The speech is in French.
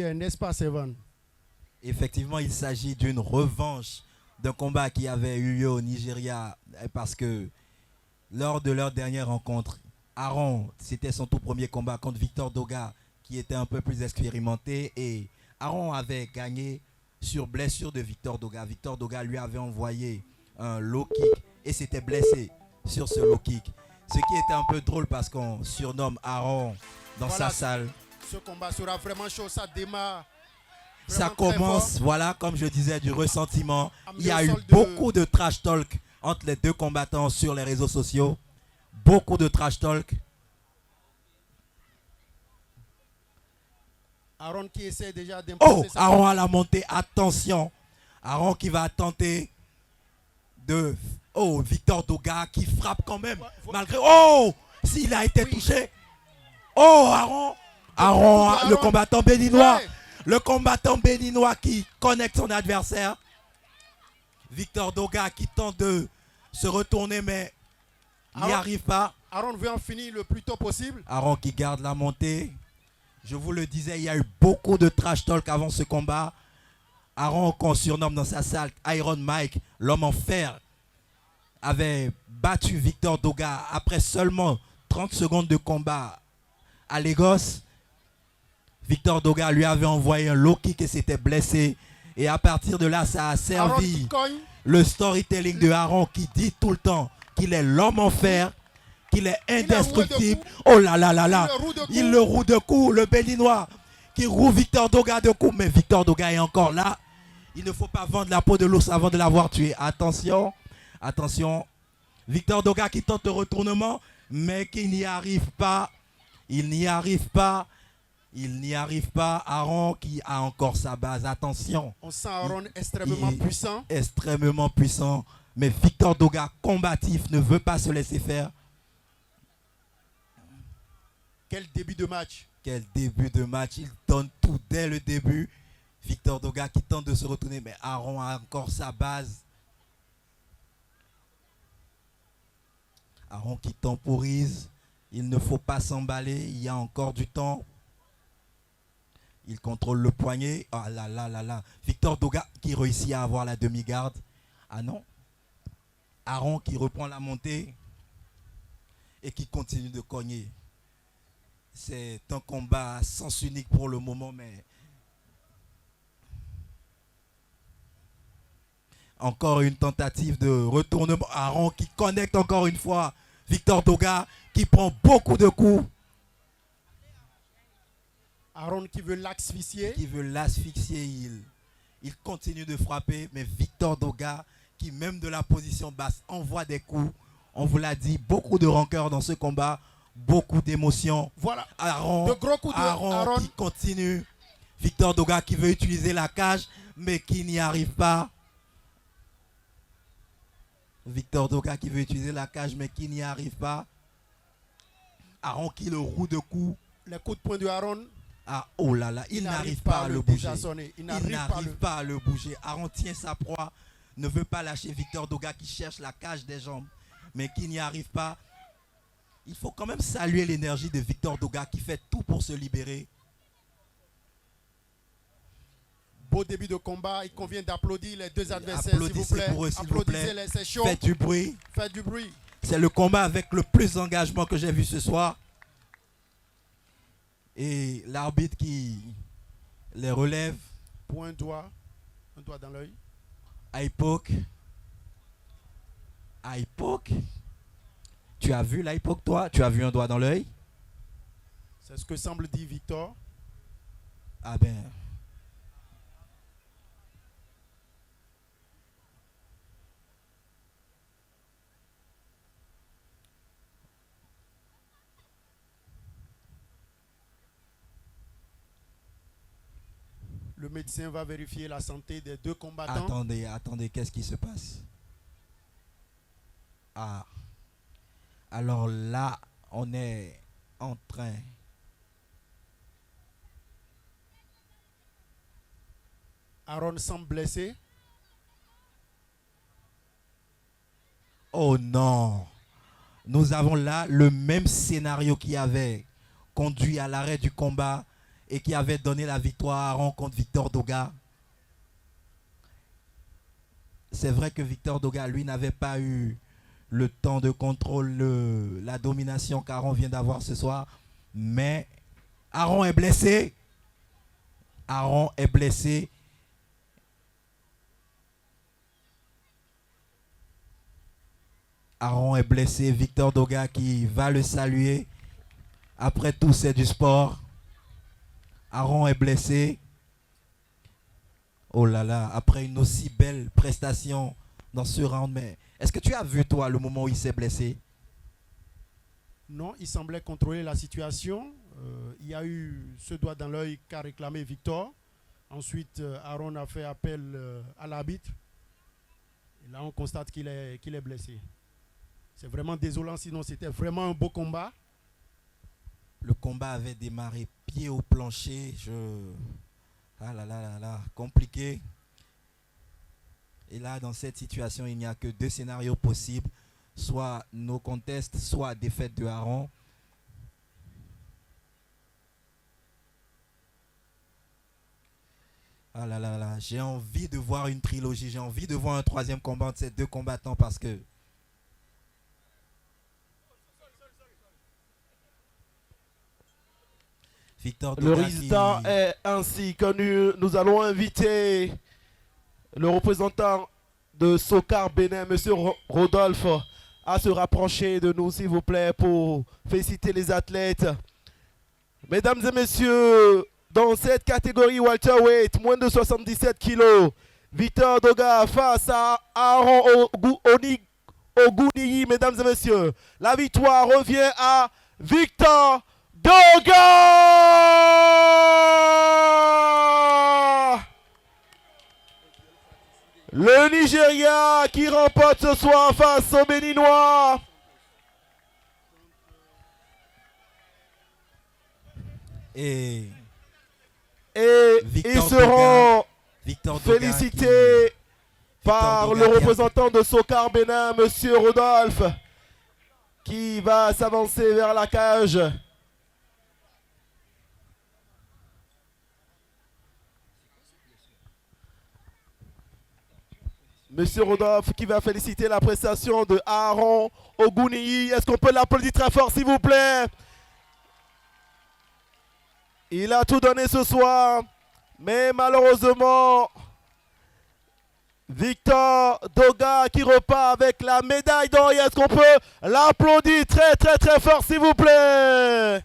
bien, n'est-ce pas, Sevan? Effectivement, il s'agit d'une revanche d'un combat qui avait eu lieu au Nigeria parce que lors de leur dernière rencontre, Aaron, c'était son tout premier combat contre Victor Doga qui était un peu plus expérimenté et Aaron avait gagné sur blessure de Victor Doga. Victor Doga lui avait envoyé un low kick et s'était blessé sur ce low kick. Ce qui était un peu drôle parce qu'on surnomme Aaron dans Voilà, sa salle. Ce combat sera vraiment chaud, ça démarre. Ça commence, voilà, comme je disais, du ressentiment. Il y a eu Ambiance beaucoup de trash talk entre les deux combattants sur les réseaux sociaux. Beaucoup de trash talk. Aaron qui essaie déjà d'imposer Oh, sa... Aaron à la montée, attention. Aaron qui va tenter de... Oh, Victor Doga qui frappe quand même. Malgré... Oh, s'il a été touché. Oh, Aaron. Aaron, le combattant béninois. Ouais. Le combattant béninois qui connecte son adversaire. Victor Doga qui tente de se retourner mais n'y arrive pas. Aaron veut en finir le plus tôt possible. Aaron qui garde la montée. Je vous le disais, il y a eu beaucoup de trash talk avant ce combat. Aaron, qu'on surnomme dans sa salle Iron Mike, l'homme en fer, avait battu Victor Doga après seulement 30 secondes de combat à Lagos. Victor Doga lui avait envoyé un low kick et s'était blessé. Et à partir de là, ça a servi le storytelling de Aaron qui dit tout le temps qu'il est l'homme en fer, qu'il est indestructible. Oh là là là là, il le roue de coups, le béninois qui roue Victor Doga de coups. Mais Victor Doga est encore là. Il ne faut pas vendre la peau de l'ours avant de l'avoir tué. Attention, attention. Victor Doga qui tente le retournement, mais qui n'y arrive pas. Il n'y arrive pas. Il n'y arrive pas. Aaron qui a encore sa base. Attention. On sent Aaron extrêmement puissant. Extrêmement puissant. Mais Victor Doga, combatif, ne veut pas se laisser faire. Quel début de match. Quel début de match. Il donne tout dès le début. Victor Doga qui tente de se retourner. Mais Aaron a encore sa base. Aaron qui temporise. Il ne faut pas s'emballer. Il y a encore du temps. Il contrôle le poignet. Ah là là là là. Victor Doga qui réussit à avoir la demi-garde. Ah non. Aaron qui reprend la montée et qui continue de cogner. C'est un combat à sens unique pour le moment, mais encore une tentative de retournement. Aaron qui connecte encore une fois. Victor Doga qui prend beaucoup de coups. Aaron qui veut l'asphyxier. Qui veut l'asphyxier. Il continue de frapper, mais Victor Doga qui même de la position basse envoie des coups. On vous l'a dit, beaucoup de rancœur dans ce combat, beaucoup d'émotions. Voilà. Aaron, de gros coups de Aaron qui continue. Victor Doga qui veut utiliser la cage, mais qui n'y arrive pas. Victor Doga qui veut utiliser la cage, mais qui n'y arrive pas. Aaron qui le roue de coups. Les coups de poing de Aaron. Ah, oh là là, il n'arrive pas à le bouger. Il n'arrive pas à le bouger. Aaron tient sa proie, ne veut pas lâcher Victor Doga qui cherche la cage des jambes, mais qui n'y arrive pas. Il faut quand même saluer l'énergie de Victor Doga qui fait tout pour se libérer. Beau début de combat, il convient d'applaudir les deux adversaires, s'il vous plaît. Pour eux, s'il vous plaît. Applaudissez-les, c'est chaud. Faites du bruit. Faites du bruit. C'est le combat avec le plus d'engagement que j'ai vu ce soir. Et l'arbitre qui les relève. Pour un doigt dans l'œil. Ipoke. Ipoke. Tu as vu l'ipoke, toi? Tu as vu un doigt dans l'œil? C'est ce que semble dire Victor. Ah ben. Le médecin va vérifier la santé des deux combattants. Attendez, qu'est-ce qui se passe? Ah. Alors là, on est en train. Aaron semble blessé. Oh non. Nous avons là le même scénario qui avait conduit à l'arrêt du combat et qui avait donné la victoire à Aaron contre Victor Doga. C'est vrai que Victor Doga, lui, n'avait pas eu le temps de contrôle, la domination qu'Aaron vient d'avoir ce soir. Mais Aaron est blessé. Aaron est blessé. Aaron est blessé. Victor Doga qui va le saluer. Après tout, c'est du sport. Aaron est blessé. Oh là là, après une aussi belle prestation dans ce round. Mais est-ce que tu as vu, toi, le moment où il s'est blessé? Non, il semblait contrôler la situation. Il y a eu ce doigt dans l'œil qu'a réclamé Victor. Ensuite, Aaron a fait appel à l'arbitre. Et là, on constate qu'il est blessé. C'est vraiment désolant, sinon c'était vraiment un beau combat. Le combat avait démarré pied au plancher. Ah là là là là, compliqué. Et là, dans cette situation, il n'y a que deux scénarios possibles. Soit no contest, soit défaite de Aaron. Ah là là là, j'ai envie de voir une trilogie. J'ai envie de voir un troisième combat entre ces deux combattants parce que... Victor Le Doga résultat est ainsi connu. Nous allons inviter le représentant de Sokar Bénin, M. Rodolphe, à se rapprocher de nous, s'il vous plaît, pour féliciter les athlètes. Mesdames et messieurs, dans cette catégorie welterweight, moins de 77 kilos, Victor Doga face à Aaron Ogunniyi, mesdames et messieurs. La victoire revient à Victor Doga! Le Nigeria qui remporte ce soir face aux Béninois. et Ils seront Victor félicités par Doga le représentant de Sokar Bénin, M. Rodolphe, qui va s'avancer vers la cage. Monsieur Rodolphe qui va féliciter la prestation de Aaron Ogunniyi. Est-ce qu'on peut l'applaudir très fort, s'il vous plaît? Il a tout donné ce soir, mais malheureusement, Victor Doga qui repart avec la médaille d'or. Est-ce qu'on peut l'applaudir très très très fort, s'il vous plaît?